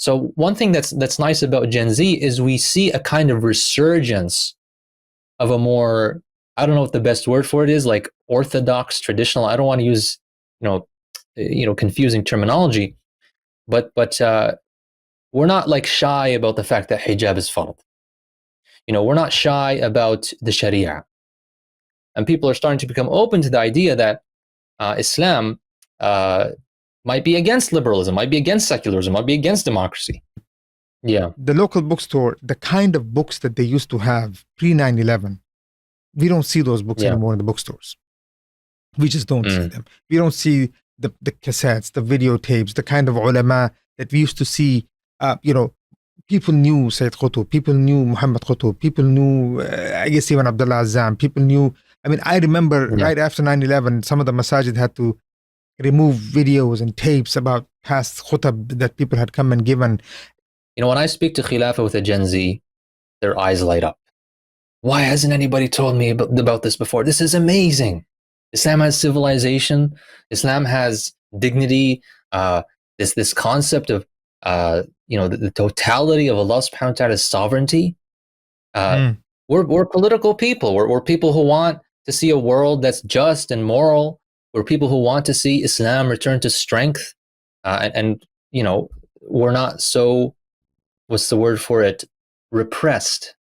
So one thing that's nice about Gen Z is we see a kind of resurgence of a more, I don't know what the best word for it is, like orthodox, traditional. I don't want to use, confusing terminology, but we're not like shy about the fact that hijab is fard. We're not shy about the Shari'a, and people are starting to become open to the idea that Islam might be against liberalism, might be against secularism, might be against democracy. Yeah. The local bookstore, the kind of books that they used to have pre 9/11, we don't see those books anymore in the bookstores. We just don't see them. We don't see the cassettes, the videotapes, the kind of ulama that we used to see. People knew Sayyid Qutb, people knew Muhammad Qutb, people knew, I guess even Abdullah Azzam, people knew. I mean, I remember right after 9/11, some of the masajid had to remove videos and tapes about past khutb that people had come and given. When I speak to Khilafah with a Gen Z, their eyes light up. Why hasn't anybody told me about this before? This is amazing. Islam has civilization. Islam has dignity. This concept of the totality of Allah subhanahu wa ta'ala's sovereignty. We're political people. We're people who want to see a world that's just and moral. We're people who want to see Islam return to strength. And we're not so, what's the word for it, repressed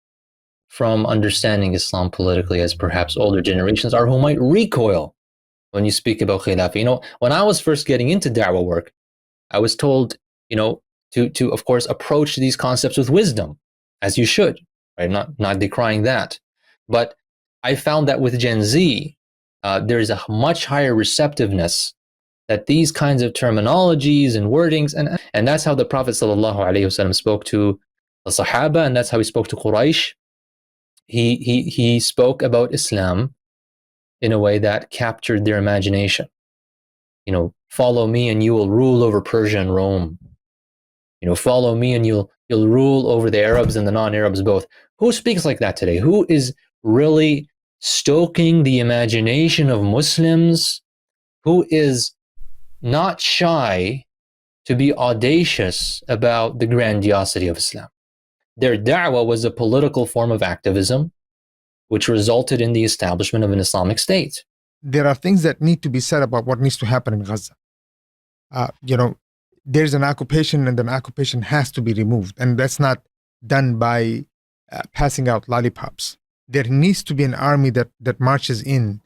from understanding Islam politically as perhaps older generations are, who might recoil when you speak about Khilafah. When I was first getting into da'wah work, I was told, to of course approach these concepts with wisdom, as you should, right? Not decrying that. But I found that with Gen Z, there is a much higher receptiveness that these kinds of terminologies and wordings, and that's how the Prophet ﷺ spoke to the Sahaba, and that's how he spoke to Quraysh. He spoke about Islam in a way that captured their imagination. Follow me and you will rule over Persia and Rome. Follow me and you'll rule over the Arabs and the non-Arabs both. Who speaks like that today? Who is really stoking the imagination of Muslims? Who is not shy to be audacious about the grandiosity of Islam? Their da'wah was a political form of activism, which resulted in the establishment of an Islamic state. There are things that need to be said about what needs to happen in Gaza. There's an occupation, and an occupation has to be removed. And that's not done by passing out lollipops. There needs to be an army that marches in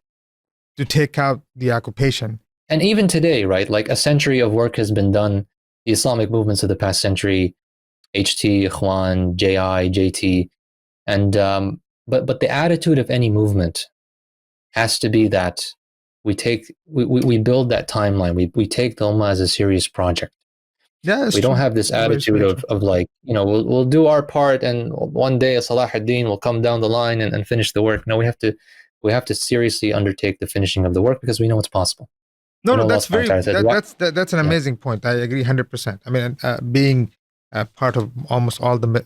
to take out the occupation. And even today, right, like a century of work has been done. The Islamic movements of the past century, HT, Ikhwan, JI, JT, and but the attitude of any movement has to be that we build that timeline. We take the Ummah as a serious project. Yeah, we don't have this attitude of like, we'll do our part and one day Salah ad-Din will come down the line and finish the work. No, we have to seriously undertake the finishing of the work because we know it's possible. No, that's that's an amazing point. I agree 100%. I mean, being part of almost all the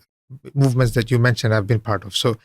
movements that you mentioned, I've been part of. So,